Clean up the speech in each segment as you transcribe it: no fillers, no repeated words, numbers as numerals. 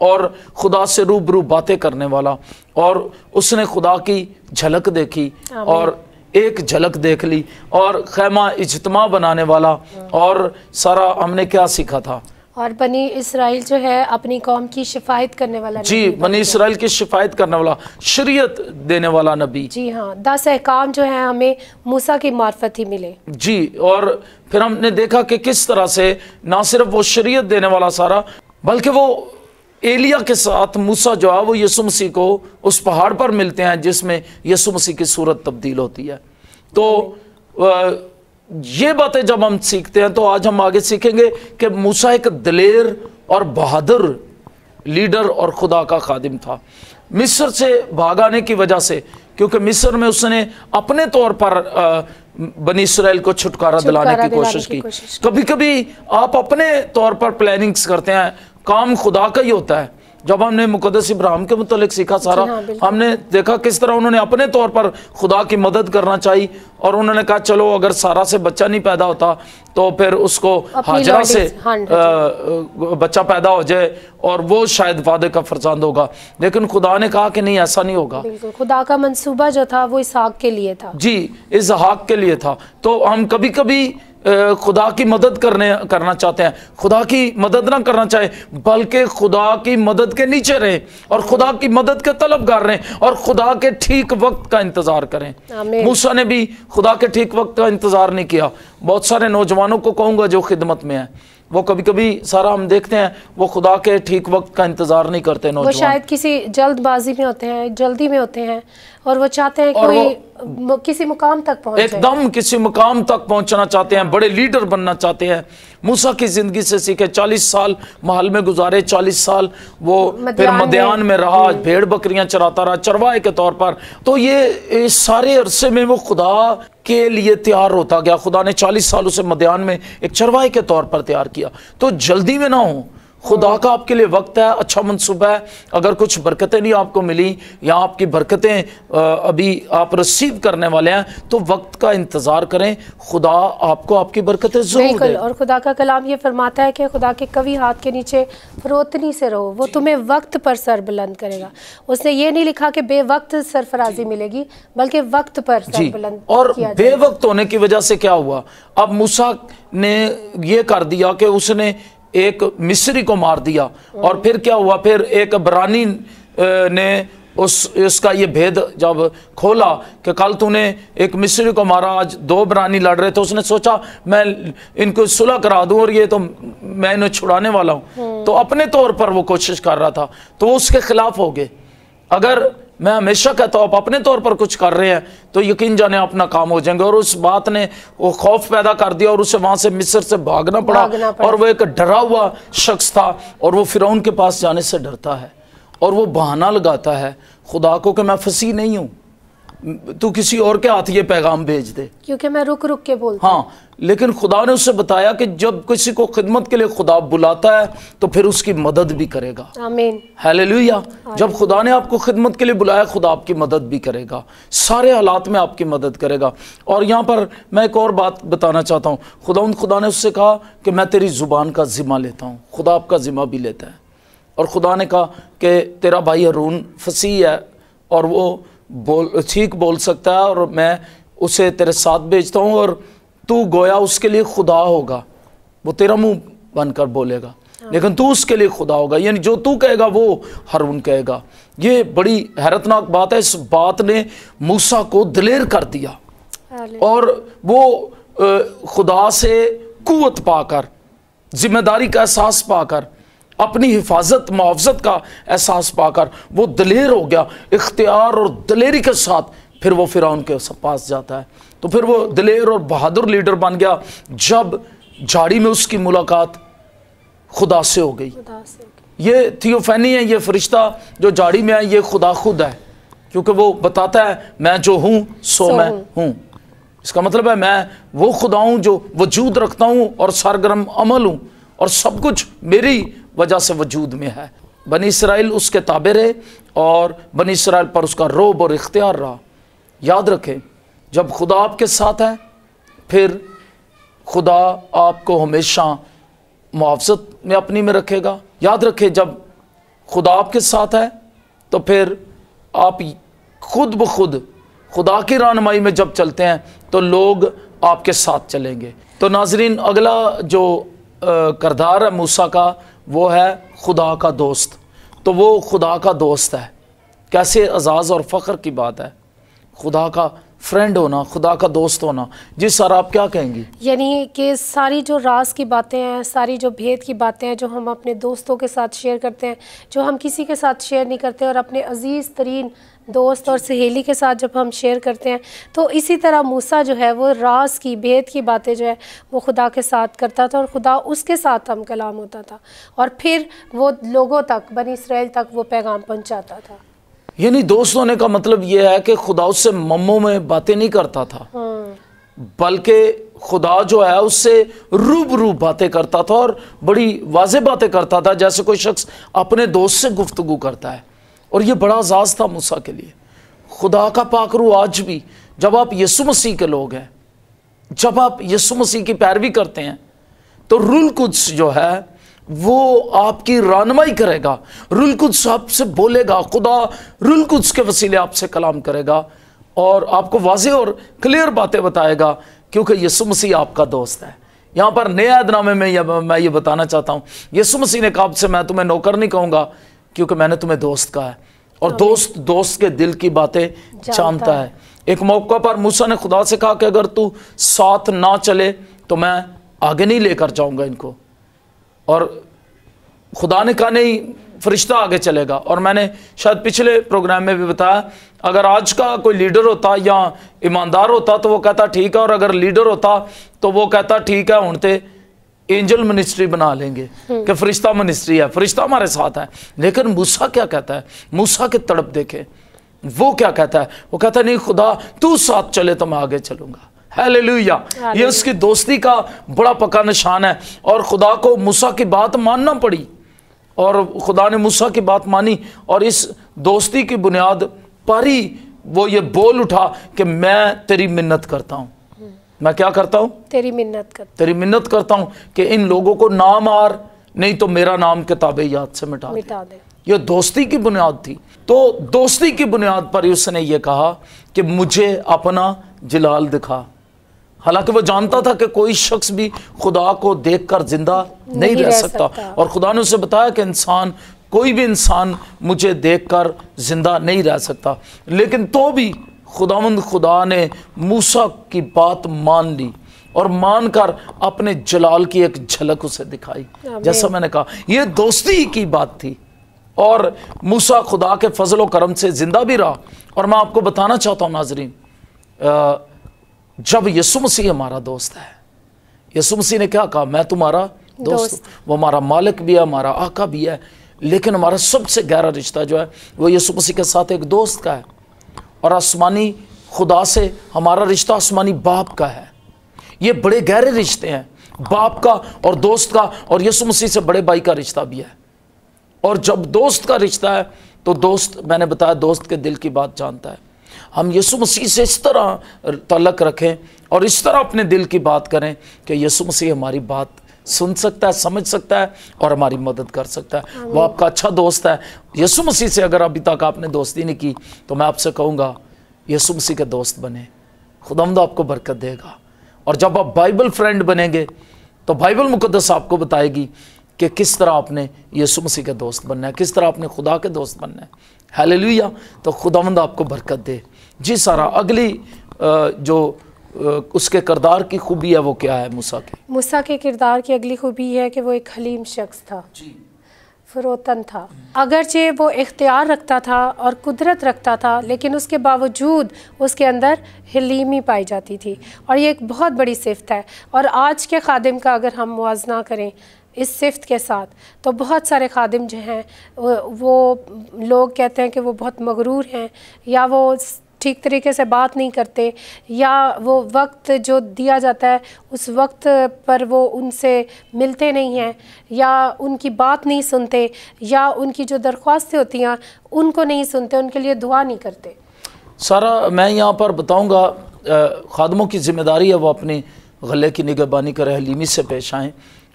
اور خدا سے روبرو باتیں کرنے والا، اور اس نے خدا کی جھلک دیکھی اور ایک جھلک دیکھ لی، اور خیمہ اجتماع بنانے والا، اور سارا ہم نے کیا سیکھا تھا؟ اور بنی اسرائیل جو ہے اپنی قوم کی شفایت کرنے والا جی، بنی اسرائیل کی شفایت کرنے والا، شریعت دینے والا نبی۔ جی ہاں، 10 احکام جو ہیں ہمیں موسیٰ کی معرفت ہی ملے۔ جی، اور پھر ہم نے دیکھا کہ کس طرح سے نہ صرف وہ شریعت دینے والا سارا، بلکہ وہ ایلیا کے ساتھ موسیٰ جو ہے وہ یسوع مسیح کو اس پہاڑ پر ملتے ہیں جس میں یسوع مسیح کی صورت تبدیل ہوتی ہے۔ تو یہ باتیں جب ہم سیکھتے ہیں تو آج ہم آگے سیکھیں گے کہ موسیٰ ایک دلیر اور بہادر لیڈر اور خدا کا خادم تھا۔ مصر سے بھاگ آنے کی وجہ سے، کیونکہ مصر میں اس نے اپنے طور پر بنی اسرائیل کو چھٹکارا دلانے کی کوشش کی۔ کبھی کبھی آپ اپنے طور پر پلاننگز کرتے ہیں، کام خدا کا ہی ہوتا ہے۔ جب ہم نے مقدس ابراہیم کے متعلق سیکھا سارا، ہم نے دیکھا کس طرح انہوں نے اپنے طور پر خدا کی مدد کرنا چاہی، اور انہوں نے کہا چلو اگر سارا سے بچہ نہیں پیدا ہوتا تو پھر اس کو ہاجرہ سے بچہ پیدا ہو جائے اور وہ شاید وعدے کا فرزند ہوگا، لیکن خدا نے کہا کہ نہیں، ایسا نہیں ہوگا۔ بالکل، خدا کا منصوبہ جو تھا وہ اسحاق کے لیے تھا۔ جی، اسحاق کے لیے تھا۔ تو ہم کبھی کبھی خدا کی مدد کرنا چاہتے ہیں، خدا کی مدد نہ کرنا چاہیں بلکہ خدا کی مدد کے نیچے رہیں اور خدا کی مدد کے طلبگار رہیں اور خدا کے ٹھیک وقت کا انتظار کریں۔ موسیٰ نے بھی خدا کے ٹھیک وقت کا انتظار نہیں کیا۔ بہت سارے نوجوانوں کو کہوں گا جو خدمت میں ہیں، وہ کبھی کبھی سارا ہم دیکھتے ہیں وہ خدا کے ٹھیک وقت کا انتظار نہیں کرتے نوجوان۔ وہ شاید کسی جلد بازی میں ہوتے ہیں، جلدی میں ہوتے ہیں، اور وہ چاہتے ہیں کوئی کسی مقام تک پہنچے، ایک دم کسی مقام تک پہنچنا چاہتے ہیں، بڑے لیڈر بننا چاہتے ہیں۔ موسیٰ کی زندگی سے سیکھے، 40 سال محل میں گزارے، 40 سال وہ پھر مدیان میں رہا، بھیڑ بکریاں چراتا رہا چرواہے کے طور پر۔ تو یہ سارے عرصے میں وہ خدا کے لیے تیار ہوتا گیا۔ خدا نے 40 سال اسے مدیان میں ایک چرواہے کے طور پر تیار کیا۔ تو جلدی میں نہ ہوں، خدا کا آپ کے لیے وقت ہے، اچھا منصوبہ ہے۔ اگر کچھ برکتیں نہیں آپ کو ملی یا آپ کی برکتیں ابھی آپ رسیو کرنے والے ہیں تو وقت کا انتظار کریں، خدا آپ کو آپ کی برکتیں ضرور دے۔ بالکل، اور خدا کا کلام یہ فرماتا ہے کہ خدا کے قوی ہاتھ کے نیچے فروتنی سے رہو، وہ تمہیں وقت پر سر بلند کرے گا۔ اس نے یہ نہیں لکھا کہ بے وقت سرفرازی ملے گی، بلکہ وقت پر سر بلند اور کیا بے وقت ہونے کی وجہ سے کیا ہوا؟ اب موسیٰ نے یہ کر دیا کہ اس نے ایک مصری کو مار دیا، اور پھر کیا ہوا؟ پھر ایک عبرانی نے اس کا یہ بھید جب کھولا کہ کل تو نے ایک مصری کو مارا، آج 2 عبرانی لڑ رہے، تو اس نے سوچا میں ان کو صلح کرا دوں اور یہ تو میں انہیں چھڑانے والا ہوں۔ تو اپنے طور پر وہ کوشش کر رہا تھا، تو وہ اس کے خلاف ہو گئے۔ اگر میں ہمیشہ کہتا ہوں آپ اپنے طور پر کچھ کر رہے ہیں تو یقین جانے اپنا کام ہو جائیں گے۔ اور اس بات نے وہ خوف پیدا کر دیا اور اسے وہاں سے مصر سے بھاگنا پڑا، اور وہ ایک ڈرا ہوا شخص تھا، اور وہ فرعون کے پاس جانے سے ڈرتا ہے، اور وہ بہانہ لگاتا ہے خدا کو کہ میں فصیح نہیں ہوں، تو کسی اور کے ہاتھ یہ پیغام بھیج دے، کیونکہ میں رک رک کے بولتا ہوں۔ ہاں، لیکن خدا نے اسے بتایا کہ جب کسی کو خدمت کے لیے خدا بلاتا ہے تو پھر اس کی مدد بھی کرے گا۔ آمین، ہیلیلویا۔ جب خدا نے آپ کو خدمت کے لیے بلایا، خدا آپ کی مدد بھی کرے گا، سارے حالات میں آپ کی مدد کرے گا۔ اور یہاں پر میں ایک اور بات بتانا چاہتا ہوں، خدا نے اس سے کہا کہ میں تیری زبان کا ذمہ لیتا ہوں۔ خدا آپ کا ذمہ بھی لیتا ہے، اور خدا نے کہا کہ تیرا بھائی ہارون فصیح ہے اور وہ ٹھیک بول سکتا ہے، اور میں اسے تیرے ساتھ بھیجتا ہوں، اور تو گویا اس کے لیے خدا ہوگا، وہ تیرا منہ بن کر بولے گا لیکن تو اس کے لیے خدا ہوگا، یعنی جو تو کہے گا وہ ہارون کہے گا۔ یہ بڑی حیرتناک بات ہے۔ اس بات نے موسیٰ کو دلیر کر دیا، اور وہ خدا سے قوت پا کر، ذمہ داری کا احساس پا کر، اپنی حفاظت محافظت کا احساس پا کر وہ دلیر ہو گیا، اختیار اور دلیری کے ساتھ پھر وہ فرعون کے پاس جاتا ہے۔ تو پھر وہ دلیر اور بہادر لیڈر بن گیا جب جھاڑی میں اس کی ملاقات خدا سے ہو گئی۔ یہ تھیوفینی ہے، یہ فرشتہ جو جھاڑی میں ہے یہ خدا خود ہے، کیونکہ وہ بتاتا ہے میں جو ہوں سو میں ہوں۔ اس کا مطلب ہے میں وہ خدا ہوں جو وجود رکھتا ہوں اور سرگرم عمل ہوں، اور سب کچھ میری وجہ سے وجود میں ہے۔ بنی اسرائیل اس کے تابع رہے اور بنی اسرائیل پر اس کا رعب اور اختیار رہا۔ یاد رکھیں، جب خدا آپ کے ساتھ ہے پھر خدا آپ کو ہمیشہ محافظت میں اپنی میں رکھے گا۔ یاد رکھیں، جب خدا آپ کے ساتھ ہے تو پھر آپ خود بخود خدا کی رہنمائی میں جب چلتے ہیں تو لوگ آپ کے ساتھ چلیں گے۔ تو ناظرین، اگلا جو کردار ہے موسیٰ کا وہ ہے خدا کا دوست۔ تو وہ خدا کا دوست ہے، کیسے اعزاز اور فخر کی بات ہے خدا کا فرینڈ ہونا، خدا کا دوست ہونا۔ جی سر، آپ کیا کہیں گی؟ یعنی کہ ساری جو راز کی باتیں ہیں، ساری جو بھید کی باتیں ہیں جو ہم اپنے دوستوں کے ساتھ شیئر کرتے ہیں، جو ہم کسی کے ساتھ شیئر نہیں کرتے، اور اپنے عزیز ترین دوست اور سہیلی کے ساتھ جب ہم شیئر کرتے ہیں، تو اسی طرح موسیٰ جو ہے وہ راز کی بھید کی باتیں جو ہے وہ خدا کے ساتھ کرتا تھا، اور خدا اس کے ساتھ ہم کلام ہوتا تھا، اور پھر وہ لوگوں تک، بنی اسرائیل تک وہ پیغام پہنچاتا تھا۔ یعنی دوست ہونے کا مطلب یہ ہے کہ خدا اس سے مموں میں باتیں نہیں کرتا تھا، بلکہ خدا جو ہے اس سے روبرو باتیں کرتا تھا، اور بڑی واضح باتیں کرتا تھا، جیسے کوئی شخص اپنے دوست سے گفتگو کرتا ہے۔ اور یہ بڑا اعزاز تھا موسیٰ کے لیے۔ خدا کا پاک روح آج بھی، جب آپ یسوع مسیح کے لوگ ہیں، جب آپ یسوع مسیح کی پیروی کرتے ہیں، تو روح القدس جو ہے وہ آپ کی رہنمائی کرے گا، روح القدس آپ سے بولے گا، خدا روح القدس کے وسیلے آپ سے کلام کرے گا اور آپ کو واضح اور کلیئر باتیں بتائے گا، کیونکہ یسوع مسیح آپ کا دوست ہے۔ یہاں پر نئے عہد نامے میں یہ بتانا چاہتا ہوں، یسوع مسیح نے کہا آپ سے میں تمہیں نوکر نہیں کہوں گا، کیونکہ میں نے تمہیں دوست کہا ہے، اور دوست کے دل کی باتیں جانتا ہے۔ ایک موقع پر موسیٰ نے خدا سے کہا کہ اگر تو ساتھ نہ چلے تو میں آگے نہیں لے کر جاؤں گا ان کو، اور خدا نے کہا نہیں، فرشتہ آگے چلے گا۔ اور میں نے شاید پچھلے پروگرام میں بھی بتایا، اگر آج کا کوئی لیڈر ہوتا یا ایماندار ہوتا تو وہ کہتا ٹھیک ہے، اور اگر لیڈر ہوتا تو وہ کہتا ٹھیک ہے ہونتے اینجل منسٹری بنا لیں گے کہ فرشتہ منسٹری ہے، فرشتہ ہمارے ساتھ ہے۔ لیکن موسیٰ کیا کہتا ہے؟ موسیٰ کی تڑپ دیکھیں، وہ کیا کہتا ہے؟ وہ کہتا ہے نہیں خدا تو ساتھ چلے تو میں آگے چلوں گا۔ ہیلیلویا! یہ اس کی دوستی کا بڑا پکا نشان ہے، اور خدا کو موسیٰ کی بات ماننا پڑی، اور خدا نے موسیٰ کی بات مانی، اور اس دوستی کی بنیاد پر ہی وہ یہ بول اٹھا کہ میں تیری منت کرتا ہوں۔ میں کیا کرتا ہوں؟ تیری منت کرتا ہوں کہ ان لوگوں کو نہ مار، نہیں تو میرا نام کتاب یاد سے مٹا دے۔ یہ دوستی کی بنیاد تھی۔ تو دوستی کی بنیاد پر ہی اس نے یہ کہا کہ مجھے اپنا جلال دکھا۔ حالانکہ وہ جانتا تھا کہ کوئی شخص بھی خدا کو دیکھ کر زندہ نہیں رہ سکتا، اور خدا نے اسے بتایا کہ کوئی بھی انسان مجھے دیکھ کر زندہ نہیں رہ سکتا، لیکن تو بھی خدا نے موسیٰ کی بات مان لی، اور مان کر اپنے جلال کی ایک جھلک اسے دکھائی۔ جیسا میں نے کہا یہ دوستی کی بات تھی، اور موسیٰ خدا کے فضل و کرم سے زندہ بھی رہا۔ اور میں آپ کو بتانا چاہتا ہوں ناظرین، جب یسوع مسیح ہمارا دوست ہے، یسوع مسیح نے کیا کہا؟ میں تمہارا دوست، وہ ہمارا مالک بھی ہے، ہمارا آقا بھی ہے، لیکن ہمارا سب سے گہرا رشتہ جو ہے وہ یسوع مسیح کے ساتھ ایک دوست کا ہے، اور آسمانی خدا سے ہمارا رشتہ آسمانی باپ کا ہے۔ یہ بڑے گہرے رشتے ہیں، باپ کا اور دوست کا، اور یسوع مسیح سے بڑے بھائی کا رشتہ بھی ہے۔ اور جب دوست کا رشتہ ہے تو دوست، میں نے بتایا، دوست کے دل کی بات جانتا ہے۔ ہم یسوع مسیح سے اس طرح تعلق رکھیں اور اس طرح اپنے دل کی بات کریں کہ یسوع مسیح ہماری بات سن سکتا ہے، سمجھ سکتا ہے، اور ہماری مدد کر سکتا ہے۔ وہ آپ کا اچھا دوست ہے۔ یسوع مسیح سے اگر ابھی تک آپ نے دوستی نہیں کی تو میں آپ سے کہوں گا یسوع مسیح کے دوست بنے، خداوند آپ کو برکت دے گا۔ اور جب آپ بائبل فرینڈ بنیں گے تو بائبل مقدس آپ کو بتائے گی کہ کس طرح آپ نے یسوع مسیح کے دوست بننا ہے، کس طرح آپ نے خدا کے دوست بننا ہے۔ ہیلیلویا! تو خداوند آپ کو برکت دے۔ جی سارا، اگلی جو اس کے کردار کی خوبی ہے وہ کیا ہے موسیٰ کے کردار کی اگلی خوبی ہے کہ وہ ایک حلیم شخص تھا، فروتن تھا۔ اگرچہ وہ اختیار رکھتا تھا اور قدرت رکھتا تھا، لیکن اس کے باوجود اس کے اندر حلیمی پائی جاتی تھی، اور یہ ایک بہت بڑی صفت ہے۔ اور آج کے خادم کا اگر ہم موازنہ کریں اس صفت کے ساتھ، تو بہت سارے خادم جو ہیں وہ لوگ کہتے ہیں کہ وہ بہت مغرور ہیں، یا وہ ٹھیک طریقے سے بات نہیں کرتے، یا وہ وقت جو دیا جاتا ہے اس وقت پر وہ ان سے ملتے نہیں ہیں، یا ان کی بات نہیں سنتے، یا ان کی جو درخواستیں ہوتی ہیں ان کو نہیں سنتے، ان کے لیے دعا نہیں کرتے۔ سارا، میں یہاں پر بتاؤں گا خادموں کی ذمہ داری ہے وہ اپنی غلے کی نگہبانی کریں، حلیمی سے پیش آئیں،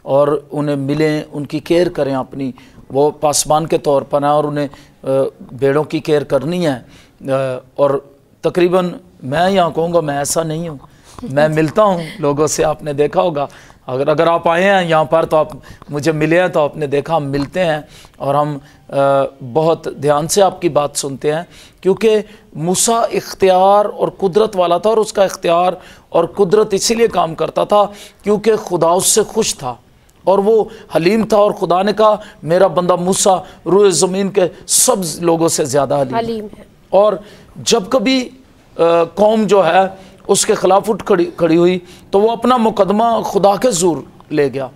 اور انہیں ملیں، ان کی کیئر کریں اپنی، وہ پاسبان کے طور پر ہیں اور انہیں بھیڑوں کی کیئر کرنی ہے۔ اور تقریباً میں یہاں کہوں گا میں ایسا نہیں ہوں، میں ملتا ہوں لوگوں سے، آپ نے دیکھا ہوگا، اگر آپ آئے ہیں یہاں پر تو آپ مجھے ملے ہیں تو آپ نے دیکھا ہم ملتے ہیں اور ہم بہت دھیان سے آپ کی بات سنتے ہیں، کیونکہ موسیٰ اختیار اور قدرت والا تھا، اور اس کا اختیار اور قدرت اسی لیے کام کرتا تھا کیونکہ خدا اس سے خوش تھا اور وہ حلیم تھا، اور خدا نے کہا میرا بندہ موسیٰ روئے زمین کے سب لوگوں سے زیادہ حلیم ہے۔ اور جب کبھی قوم جو ہے اس کے خلاف اٹھ کھڑی ہوئی تو وہ اپنا مقدمہ خدا کے زور لے گیا،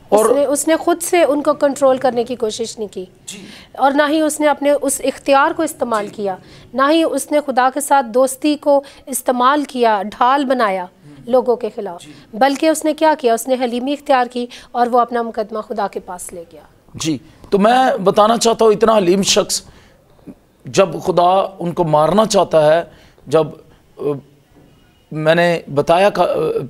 اور اس نے خود سے ان کو کنٹرول کرنے کی کوشش نہیں کی، اور نہ ہی اس نے اپنے اس اختیار کو استعمال کیا، نہ ہی اس نے خدا کے ساتھ دوستی کو استعمال کیا، ڈھال بنایا لوگوں کے خلاف، بلکہ اس نے کیا کیا، اس نے حلیمی اختیار کی اور وہ اپنا مقدمہ خدا کے پاس لے گیا۔ جی، تو میں بتانا چاہتا ہوں اتنا حلیم شخص جب خدا ان کو مارنا چاہتا ہے، جب میں نے بتایا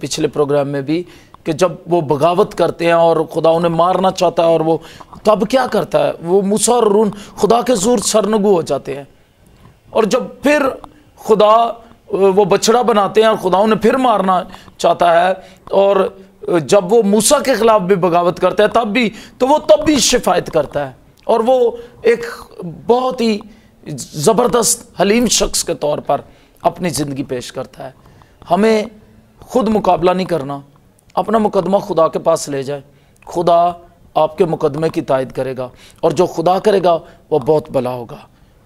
پچھلے پروگرام میں بھی کہ جب وہ بغاوت کرتے ہیں اور خدا انہیں مارنا چاہتا ہے، اور وہ تب کیا کرتا ہے، وہ موسیٰ اور ہارون خدا کے زور سرنگو ہو جاتے ہیں، اور جب پھر خدا وہ بچڑا بناتے ہیں اور خدا انہیں پھر مارنا چاہتا ہے، اور جب وہ موسیٰ کے خلاف بھی بغاوت کرتا ہے تب بھی شفایت کرتا ہے، اور وہ ایک بہت ہی زبردست حلیم شخص کے طور پر اپنی زندگی پیش کرتا ہے۔ ہمیں خود مقابلہ نہیں کرنا، اپنا مقدمہ خدا کے پاس لے جائے، خدا آپ کے مقدمے کی تائید کرے گا، اور جو خدا کرے گا وہ بہت بھلا ہوگا۔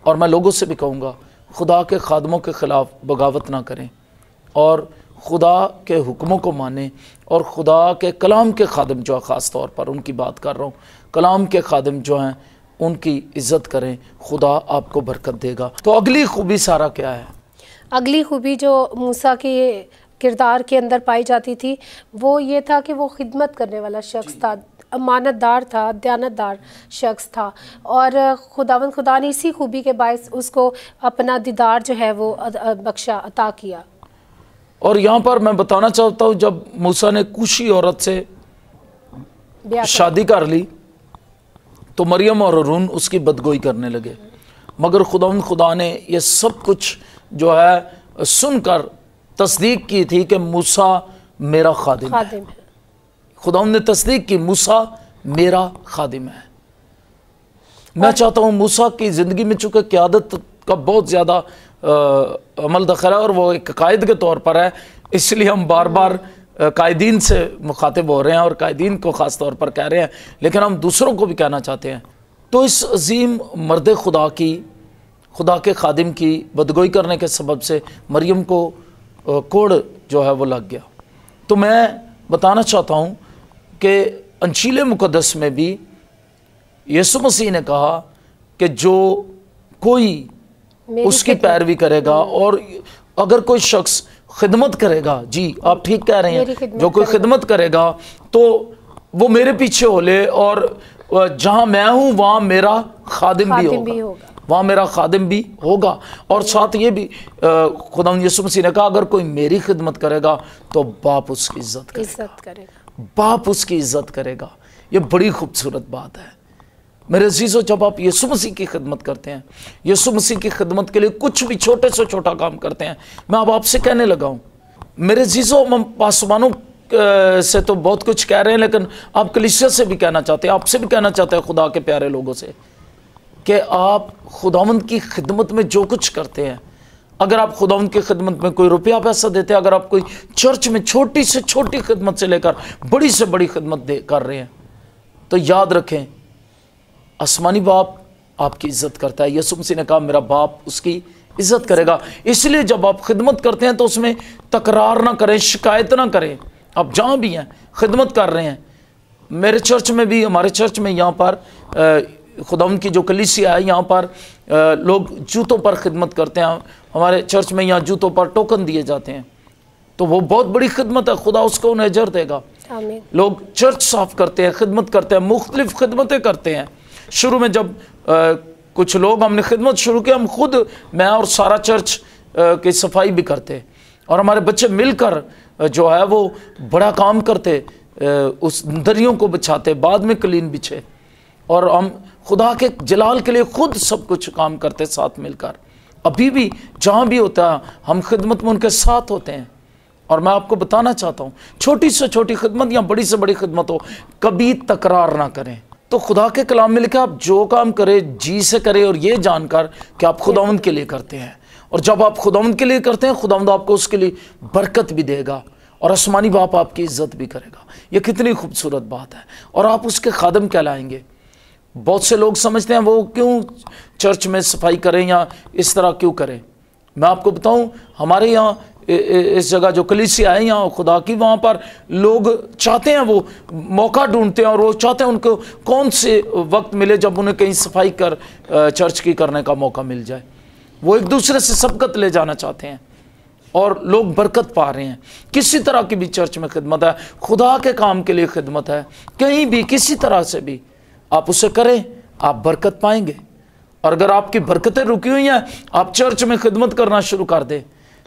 اور میں لوگوں سے بھی کہوں گا خدا کے خادموں کے خلاف بغاوت نہ کریں، اور خدا کے حکموں کو مانیں، اور خدا کے کلام کے خادم جو ہے، خاص طور پر ان کی بات کر رہا ہوں، کلام کے خادم جو ہیں ان کی عزت کریں، خدا آپ کو برکت دے گا۔ تو اگلی خوبی سارا کیا ہے؟ اگلی خوبی جو موسیٰ کے کردار کے اندر پائی جاتی تھی وہ یہ تھا کہ وہ خدمت کرنے والا شخص تھا، امانت دار تھا، دیانت دار شخص تھا، اور خدا نے اسی خوبی کے باعث اس کو اپنا دیدار جو ہے وہ بخشا، عطا کیا۔ اور یہاں پر میں بتانا چاہتا ہوں جب موسیٰ نے کوشی عورت سے شادی کر لی تو مریم اور ہارون اس کی بدگوئی کرنے لگے، مگر خدا نے یہ سب کچھ جو ہے سن کر تصدیق کی تھی کہ موسیٰ میرا خادم ہے۔ خدا نے تصدیق کی موسیٰ میرا خادم ہے۔ میں چاہتا ہوں موسیٰ کی زندگی میں چونکہ قیادت کا بہت زیادہ عمل دخل ہے اور وہ ایک قائد کے طور پر ہے، اس لیے ہم بار بار قائدین سے مخاطب ہو رہے ہیں اور قائدین کو خاص طور پر کہہ رہے ہیں، لیکن ہم دوسروں کو بھی کہنا چاہتے ہیں۔ تو اس عظیم مرد خدا کے خادم کی بدگوئی کرنے کے سبب سے مریم کو کوڑ جو ہے وہ لگ گیا۔ تو میں بتانا چاہتا ہوں کہ انجیل مقدس میں بھی یسوع مسیح نے کہا کہ جو کوئی اس کی پیروی کرے گا، اور اگر کوئی شخص خدمت کرے گا، جی آپ ٹھیک کہہ رہے ہیں، جو کوئی خدمت کرے گا تو وہ میرے پیچھے ہو لے، اور جہاں میں ہوں وہاں میرا خادم بھی ہوگا، وہاں میرا خادم بھی ہوگا۔ اور ساتھ یہ بھی خدا یسوع مسیح نے کہا اگر کوئی میری خدمت کرے گا تو باپ اس کی عزت کرے گا، باپ اس کی عزت کرے گا۔ یہ بڑی خوبصورت بات ہے میرے عزیزو۔ جب آپ یسوع مسیح کی خدمت کرتے ہیں، یسوع مسیح کی خدمت کے لیے کچھ بھی چھوٹے سے چھوٹا کام کرتے ہیں، میں اب آپ سے کہنے لگا ہوں میرے عزیزو، ہم پاسبانوں سے تو بہت کچھ کہہ رہے ہیں، لیکن آپ کلیسیا سے بھی کہنا چاہتے ہیں، آپ سے بھی کہنا چاہتے ہیں، خدا کے پیارے لوگوں سے، کہ آپ خداوند کی خدمت میں جو کچھ کرتے ہیں، اگر آپ خداوند کی خدمت میں کوئی روپیہ پیسہ دیتے ہیں، اگر آپ کوئی چرچ میں چھوٹی سے چھوٹی خدمت سے لے کر بڑی سے بڑی خدمت کر رہے ہیں، تو یاد رکھیں آسمانی باپ آپ کی عزت کرتا ہے۔ یسوع مسیح نے کہا میرا باپ اس کی عزت کرے گا۔ اس لیے جب آپ خدمت کرتے ہیں تو اس میں تکرار نہ کریں، شکایت نہ کریں۔ آپ جہاں بھی ہیں خدمت کر رہے ہیں، میرے چرچ میں بھی، ہمارے چرچ میں یہاں پر خداوند کی جو کلیسیا ہے یہاں پر لوگ جوتوں پر خدمت کرتے ہیں، ہمارے چرچ میں یہاں جوتوں پر ٹوکن دیے جاتے ہیں، تو وہ بہت بڑی خدمت ہے، خدا اس کو انہیں اجر دے گا۔ لوگ چرچ صاف کرتے ہیں، خدمت کرتے ہیں، مختلف خدمتیں کرتے ہیں۔ شروع میں جب کچھ لوگ ہم نے خدمت شروع کی، ہم خود، میں اور سارا چرچ کی صفائی بھی کرتے، اور ہمارے بچے مل کر جو ہے وہ بڑا کام کرتے، اس دریوں کو بچھاتے، بعد میں قلین بچھے، اور ہم خدا کے جلال کے لیے خود سب کچھ کام کرتے ساتھ مل کر۔ ابھی بھی جہاں بھی ہوتا ہے ہم خدمت میں ان کے ساتھ ہوتے ہیں، اور میں آپ کو بتانا چاہتا ہوں چھوٹی سے چھوٹی خدمت یا بڑی سے بڑی خدمت ہو، کبھی تکرار نہ کریں۔ تو خدا کے کلام میں لکھا آپ جو کام کرے جی سے کرے، اور یہ جان کر کہ آپ خداوند کے لیے کرتے ہیں، اور جب آپ خداوند کے لیے کرتے ہیں خداوند آپ کو اس کے لیے برکت بھی دے گا، اور آسمانی باپ آپ کی عزت بھی کرے گا۔ یہ کتنی خوبصورت بات ہے، اور آپ اس کے خادم کہلائیں گے۔ بہت سے لوگ سمجھتے ہیں وہ کیوں چرچ میں صفائی کریں یا اس طرح کیوں کریں۔ میں آپ کو بتاؤں ہمارے یہاں اس جگہ جو کلیسیا ہے یہاں خدا کی، وہاں پر لوگ چاہتے ہیں، وہ موقع ڈھونڈتے ہیں، اور وہ چاہتے ہیں ان کو کون سے وقت ملے جب انہیں کہیں صفائی کر چرچ کی کرنے کا موقع مل جائے۔ وہ ایک دوسرے سے سبقت لے جانا چاہتے ہیں، اور لوگ برکت پا رہے ہیں۔ کسی طرح کی بھی چرچ میں خدمت ہے، خدا کے کام کے لیے خدمت ہے، کہیں بھی کسی طرح سے بھی آپ اسے کریں، آپ برکت پائیں گے۔ اور اگر آپ کی برکتیں رکی ہوئی ہیں، آپ چرچ میں خدمت کرنا شروع کر دیں،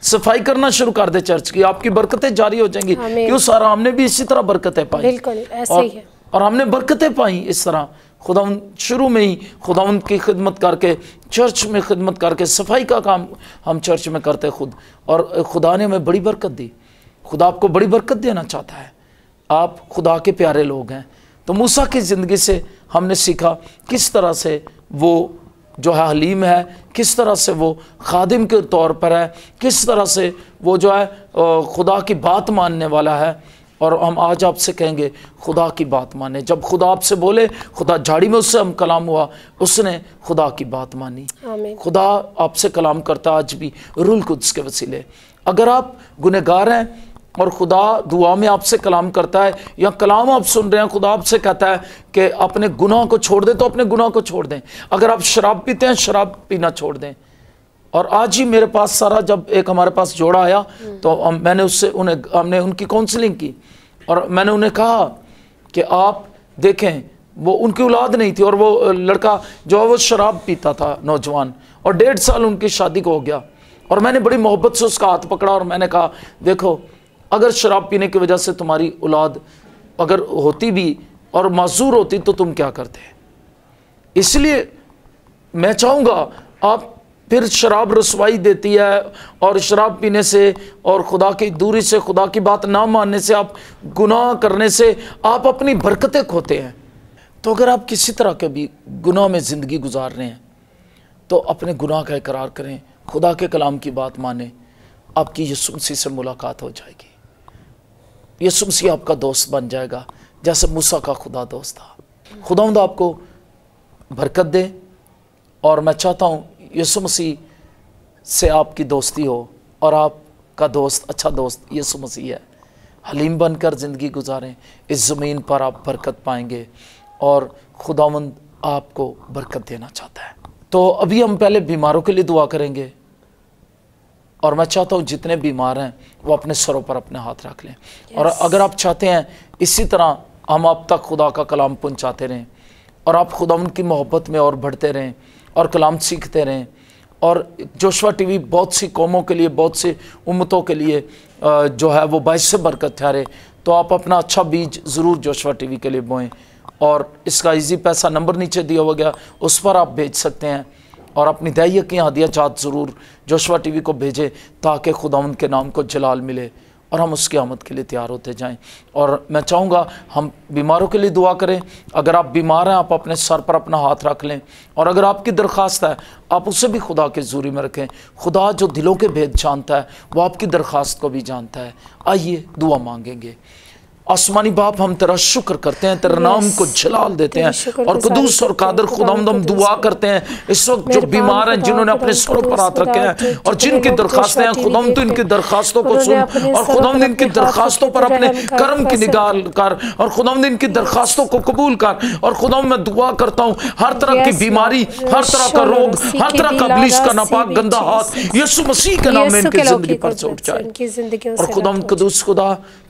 صفائی کرنا شروع کر دے چرچ کی، آپ کی برکتیں جاری ہو جائیں گی۔ کیوں سارا ہم نے بھی اسی طرح برکتیں پائیں، بالکل ایسا ہی ہے، اور ہم نے برکتیں پائیں اس طرح۔ خداوند شروع میں ہی خداوند کی خدمت کر کے، چرچ میں خدمت کر کے، صفائی کا کام ہم چرچ میں کرتے خود، اور خدا نے ہمیں بڑی برکت دی۔ خدا آپ کو بڑی برکت دینا چاہتا ہے، آپ خدا کے پیارے لوگ ہیں۔ تو موسیٰ کی زندگی سے ہم نے سیکھا کس طرح سے وہ جو ہے حلیم ہے، کس طرح سے وہ خادم کے طور پر ہے، کس طرح سے وہ جو ہے خدا کی بات ماننے والا ہے۔ اور ہم آج آپ سے کہیں گے خدا کی بات مانے۔ جب خدا آپ سے بولے، خدا جھاڑی میں اس سے ہم کلام ہوا، اس نے خدا کی بات مانی۔ خدا آپ سے کلام کرتا آج بھی روح القدس کے وسیلے۔ اگر آپ گنہگار ہیں اور خدا دعا میں آپ سے کلام کرتا ہے، یا کلام آپ سن رہے ہیں، خدا آپ سے کہتا ہے کہ اپنے گناہ کو چھوڑ دیں، تو اپنے گناہ کو چھوڑ دیں۔ اگر آپ شراب پیتے ہیں، شراب پینا چھوڑ دیں۔ اور آج ہی میرے پاس سارا جب ایک ہمارے پاس جوڑا آیا تو میں نے اس سے ہم نے ان کی کاؤنسلنگ کی، اور میں نے انہیں کہا کہ آپ دیکھیں وہ ان کی اولاد نہیں تھی، اور وہ لڑکا جو ہے وہ شراب پیتا تھا، نوجوان، اور 1.5 سال ان کی شادی کو ہو گیا۔ اور میں نے بڑی محبت سے اس کا ہاتھ پکڑا، اور میں نے کہا دیکھو اگر شراب پینے کی وجہ سے تمہاری اولاد اگر ہوتی بھی اور معذور ہوتی تو تم کیا کرتے؟ اس لیے میں چاہوں گا آپ پھر شراب رسوائی دیتی ہے، اور شراب پینے سے اور خدا کی دوری سے، خدا کی بات نہ ماننے سے، آپ گناہ کرنے سے آپ اپنی برکتیں کھوتے ہیں۔ تو اگر آپ کسی طرح کے بھی گناہ میں زندگی گزار رہے ہیں تو اپنے گناہ کا اقرار کریں، خدا کے کلام کی بات مانیں، آپ کی یسوع مسیح سے ملاقات ہو جائے گی۔ یسوع مسیح آپ کا دوست بن جائے گا، جیسے موسیٰ کا خدا دوست تھا۔ خداوند آپ کو برکت دے، اور میں چاہتا ہوں یسوع مسیح سے آپ کی دوستی ہو، اور آپ کا دوست اچھا دوست یسوع مسیح ہے۔ حلیم بن کر زندگی گزاریں، اس زمین پر آپ برکت پائیں گے، اور خداوند آپ کو برکت دینا چاہتا ہے۔ تو ابھی ہم پہلے بیماروں کے لیے دعا کریں گے، اور میں چاہتا ہوں جتنے بیمار ہیں وہ اپنے سروں پر اپنے ہاتھ رکھ لیں۔ اور اگر آپ چاہتے ہیں اسی طرح ہم آپ تک خدا کا کلام پہنچاتے رہیں، اور آپ خداوند کی محبت میں اور بڑھتے رہیں، اور کلام سیکھتے رہیں، اور جوشوا ٹی وی بہت سی قوموں کے لیے، بہت سی امتوں کے لیے جو ہے وہ باعث برکت ٹھہرے، تو آپ اپنا اچھا بیج ضرور جوشوا ٹی وی کے لیے بوئیں۔ اور اس کا ایزی پیسہ نمبر نیچے دیا ہوا گیا، اس پر آپ بھیج سکتے ہیں، اور اپنی دہیہ کی ہدیہ جات ضرور جوشوا ٹی وی کو بھیجیں، تاکہ خداوند کے نام کو جلال ملے، اور ہم اس کی آمد کے لیے تیار ہوتے جائیں۔ اور میں چاہوں گا ہم بیماروں کے لیے دعا کریں۔ اگر آپ بیمار ہیں آپ اپنے سر پر اپنا ہاتھ رکھ لیں، اور اگر آپ کی درخواست ہے آپ اسے بھی خدا کے حضوری میں رکھیں۔ خدا جو دلوں کے بھید جانتا ہے وہ آپ کی درخواست کو بھی جانتا ہے۔ آئیے دعا مانگیں گے۔ آسمانی باپ ہم تیرا شکر کرتے ہیں، تیرے نام کو جلال دیتے ہیں، اور قدوس اور قادر خداوند ہم دعا کرتے ہیں اس وقت جو بیمار ہیں، جنہوں نے اپنے سروں پر ہاتھ رکھے ہیں اور جن کی درخواستیں ہیں، خداوند تو ان کی درخواستوں کو سن، اور خداوند ان کی درخواستوں پر اپنے کرم کی نگاہ کر، اور خداوند ان کی درخواستوں کو قبول کر۔ اور خداوند میں دعا کرتا ہوں ہر طرح کی بیماری، ہر طرح کا روگ، ہر طرح کا ابلیس کا ناپاک گندا ہاتھ یسوع مسیح کے نام میں ان کی زندگی پر سے اٹھ جائے۔ اور خداوند قدوس خدا